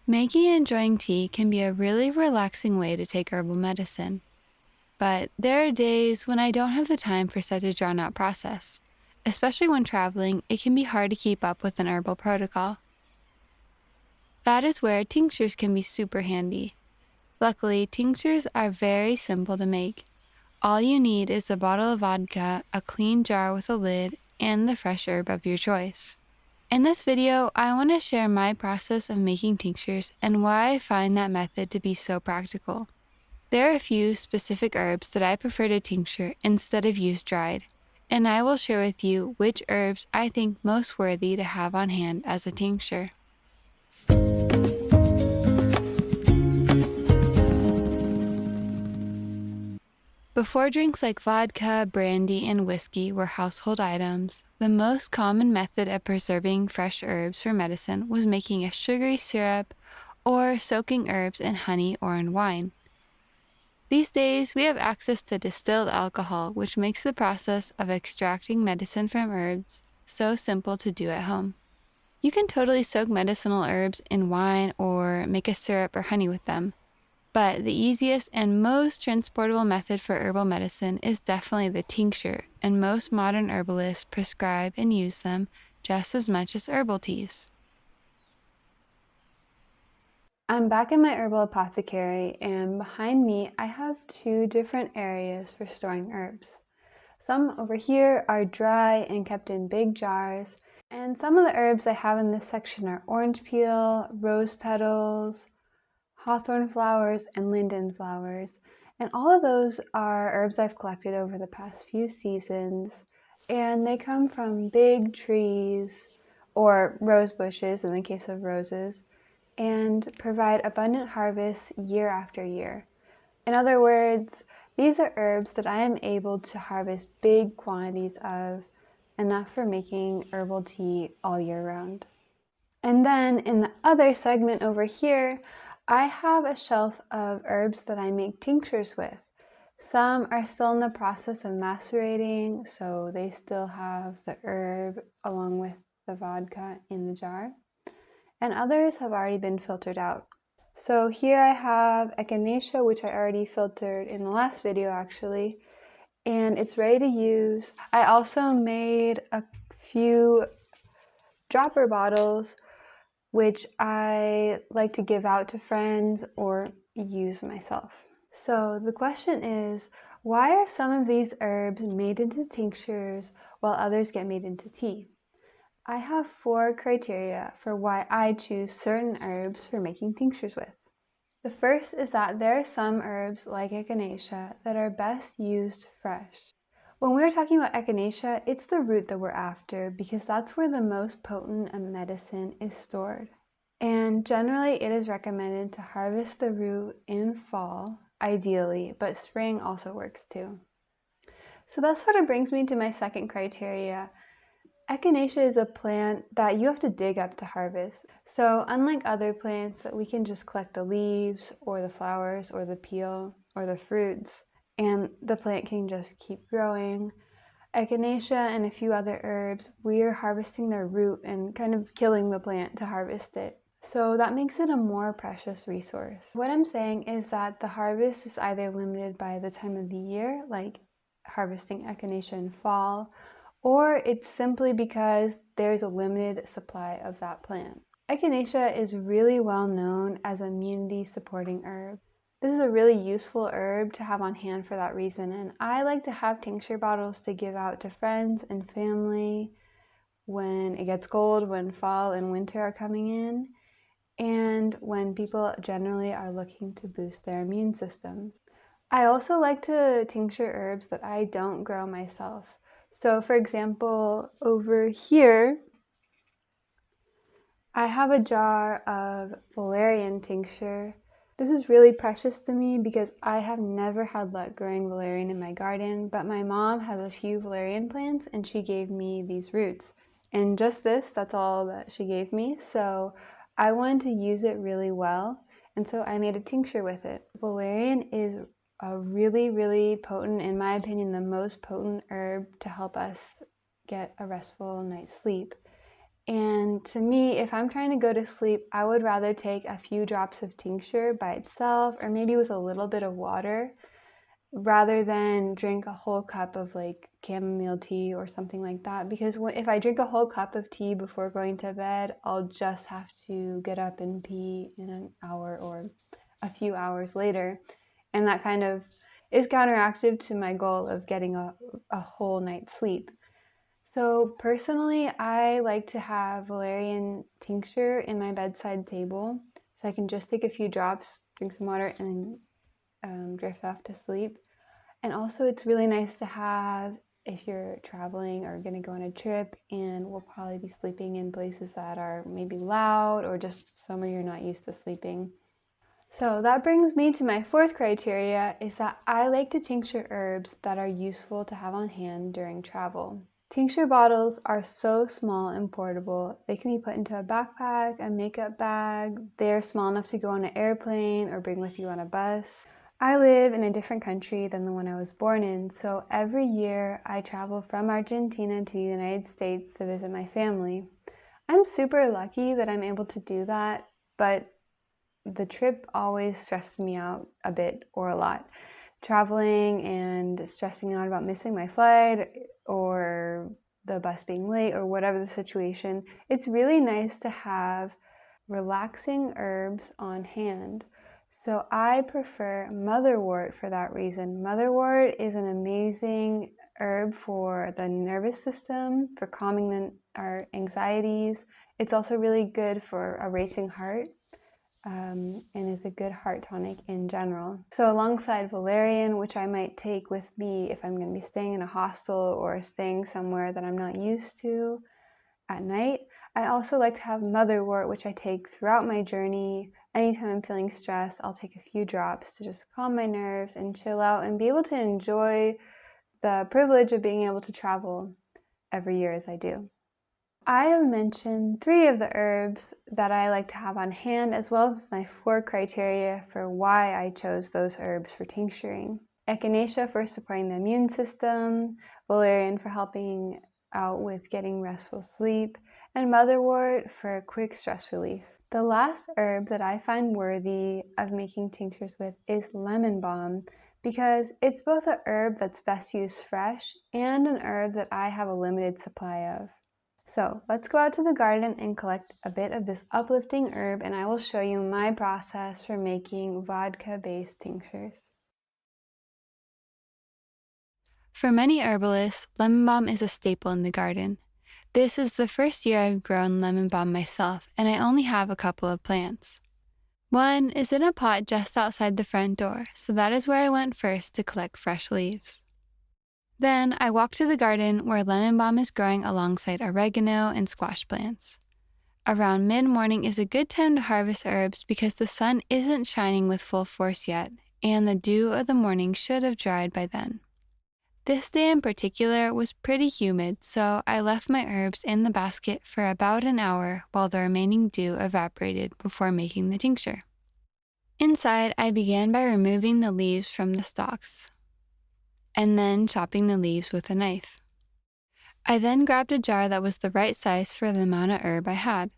Making and enjoying tea can be a really relaxing way to take herbal medicine, but there are days when I don't have the time for such a drawn-out process. Especially when traveling, it can be hard to keep up with an herbal protocol. That is where tinctures can be super handy. Luckily, tinctures are very simple to make. All you need is a bottle of vodka, a clean jar with a lid, and the fresh herb of your choice. In this video, I want to share my process of making tinctures and why I find that method to be so practical. There are a few specific herbs that I prefer to tincture instead of use dried, and I will share with you which herbs I think most worthy to have on hand as a tincture. Before drinks like vodka, brandy, and whiskey were household items, the most common method of preserving fresh herbs for medicine was making a sugary syrup or soaking herbs in honey or in wine. These days, we have access to distilled alcohol, which makes the process of extracting medicine from herbs so simple to do at home. You can totally soak medicinal herbs in wine or make a syrup or honey with them. But the easiest and most transportable method for herbal medicine is definitely the tincture, and most modern herbalists prescribe and use them just as much as herbal teas. I'm back in my herbal apothecary, and behind me I have two different areas for storing herbs. Some over here are dry and kept in big jars, and some of the herbs I have in this section are orange peel, rose petals, hawthorn flowers, and linden flowers. And all of those are herbs I've collected over the past few seasons, and they come from big trees or rose bushes in the case of roses, and provide abundant harvests year after year. In other words, these are herbs that I am able to harvest big quantities of, enough for making herbal tea all year round. And then in the other segment over here, I have a shelf of herbs that I make tinctures with. Some are still in the process of macerating, so they still have the herb along with the vodka in the jar. And others have already been filtered out. So here I have echinacea, which I already filtered in the last video actually, and it's ready to use. I also made a few dropper bottles which I like to give out to friends or use myself. So the question is, why are some of these herbs made into tinctures while others get made into tea? I have 4 criteria for why I choose certain herbs for making tinctures with. The first is that there are some herbs, like echinacea, that are best used fresh. When we're talking about echinacea, it's the root that we're after because that's where the most potent medicine is stored. And generally it is recommended to harvest the root in fall, ideally, but spring also works too. So that sort of brings me to my second criteria. Echinacea is a plant that you have to dig up to harvest. So unlike other plants that we can just collect the leaves or the flowers or the peel or the fruits, and the plant can just keep growing, echinacea and a few other herbs, we're harvesting their root and kind of killing the plant to harvest it. So that makes it a more precious resource. What I'm saying is that the harvest is either limited by the time of the year, like harvesting echinacea in fall, or it's simply because there's a limited supply of that plant. Echinacea is really well known as an immunity supporting herb. This is a really useful herb to have on hand for that reason, and I like to have tincture bottles to give out to friends and family when it gets cold, when fall and winter are coming in, and when people generally are looking to boost their immune systems. I also like to tincture herbs that I don't grow myself. So for example, over here, I have a jar of valerian tincture. This is really precious to me because I have never had luck growing valerian in my garden, but my mom has a few valerian plants and she gave me these roots. And just this, that's all that she gave me, so I wanted to use it really well, and so I made a tincture with it. Valerian is a really potent, in my opinion, the most potent herb to help us get a restful night's sleep. And to me, if I'm trying to go to sleep, I would rather take a few drops of tincture by itself or maybe with a little bit of water rather than drink a whole cup of like chamomile tea or something like that. Because if I drink a whole cup of tea before going to bed, I'll just have to get up and pee in an hour or a few hours later. And that kind of is counteractive to my goal of getting a whole night's sleep. So personally, I like to have valerian tincture in my bedside table so I can just take a few drops, drink some water, and drift off to sleep. And also, it's really nice to have if you're traveling or going to go on a trip and we'll probably be sleeping in places that are maybe loud or just somewhere you're not used to sleeping. So that brings me to my fourth criteria is that I like to tincture herbs that are useful to have on hand during travel. Tincture bottles are so small and portable. They can be put into a backpack, a makeup bag. They're small enough to go on an airplane or bring with you on a bus. I live in a different country than the one I was born in, so every year I travel from Argentina to the United States to visit my family. I'm super lucky that I'm able to do that, but the trip always stresses me out a bit or a lot. Traveling and stressing out about missing my flight or the bus being late or whatever the situation, it's really nice to have relaxing herbs on hand. So I prefer motherwort for that reason. Motherwort is an amazing herb for the nervous system, for calming our anxieties. It's also really good for a racing heart. And is a good heart tonic in general. So alongside valerian, which I might take with me if I'm going to be staying in a hostel or staying somewhere that I'm not used to at night, I also like to have motherwort, which I take throughout my journey. Anytime I'm feeling stressed, I'll take a few drops to just calm my nerves and chill out and be able to enjoy the privilege of being able to travel every year as I do. I have mentioned 3 of the herbs that I like to have on hand, as well as my 4 criteria for why I chose those herbs for tincturing. Echinacea for supporting the immune system, valerian for helping out with getting restful sleep, and motherwort for quick stress relief. The last herb that I find worthy of making tinctures with is lemon balm because it's both a herb that's best used fresh and an herb that I have a limited supply of. So let's go out to the garden and collect a bit of this uplifting herb, and I will show you my process for making vodka-based tinctures. For many herbalists, lemon balm is a staple in the garden. This is the first year I've grown lemon balm myself, and I only have a couple of plants. One is in a pot just outside the front door, so that is where I went first to collect fresh leaves. Then I walked to the garden where lemon balm is growing alongside oregano and squash plants. Around mid-morning is a good time to harvest herbs because the sun isn't shining with full force yet, and the dew of the morning should have dried by then. This day in particular was pretty humid, so I left my herbs in the basket for about an hour while the remaining dew evaporated before making the tincture. Inside, I began by removing the leaves from the stalks, and then chopping the leaves with a knife. I then grabbed a jar that was the right size for the amount of herb I had.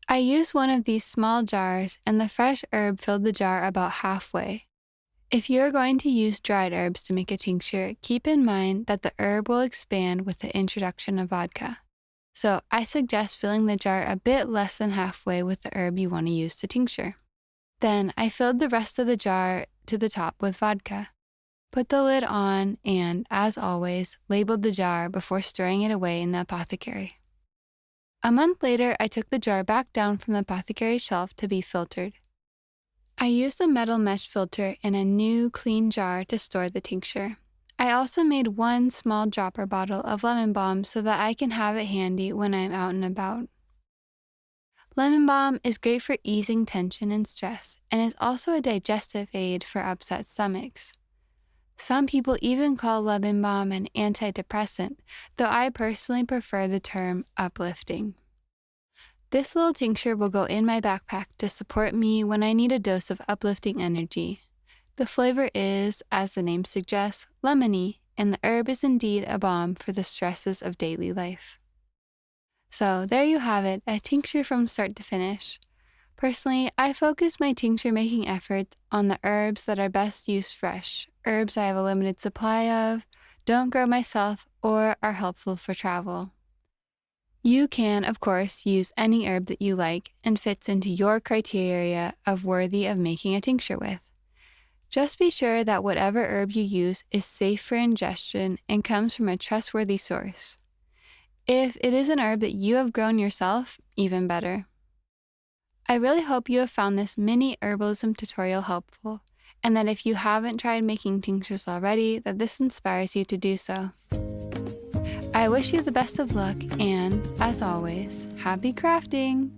I used one of these small jars, and the fresh herb filled the jar about halfway. If you are going to use dried herbs to make a tincture, keep in mind that the herb will expand with the introduction of vodka. So I suggest filling the jar a bit less than halfway with the herb you want to use to tincture. Then I filled the rest of the jar to the top with vodka. Put the lid on and, as always, labeled the jar before stirring it away in the apothecary. A month later, I took the jar back down from the apothecary shelf to be filtered. I used a metal mesh filter in a new, clean jar to store the tincture. I also made one small dropper bottle of lemon balm so that I can have it handy when I'm out and about. Lemon balm is great for easing tension and stress, and is also a digestive aid for upset stomachs. Some people even call lemon balm an antidepressant, though I personally prefer the term uplifting. This little tincture will go in my backpack to support me when I need a dose of uplifting energy. The flavor is, as the name suggests, lemony, and the herb is indeed a balm for the stresses of daily life. So there you have it, a tincture from start to finish. Personally, I focus my tincture making efforts on the herbs that are best used fresh, herbs I have a limited supply of, don't grow myself, or are helpful for travel. You can, of course, use any herb that you like and fits into your criteria of worthy of making a tincture with. Just be sure that whatever herb you use is safe for ingestion and comes from a trustworthy source. If it is an herb that you have grown yourself, even better. I really hope you have found this mini herbalism tutorial helpful, and that if you haven't tried making tinctures already, that this inspires you to do so. I wish you the best of luck and, as always, happy crafting!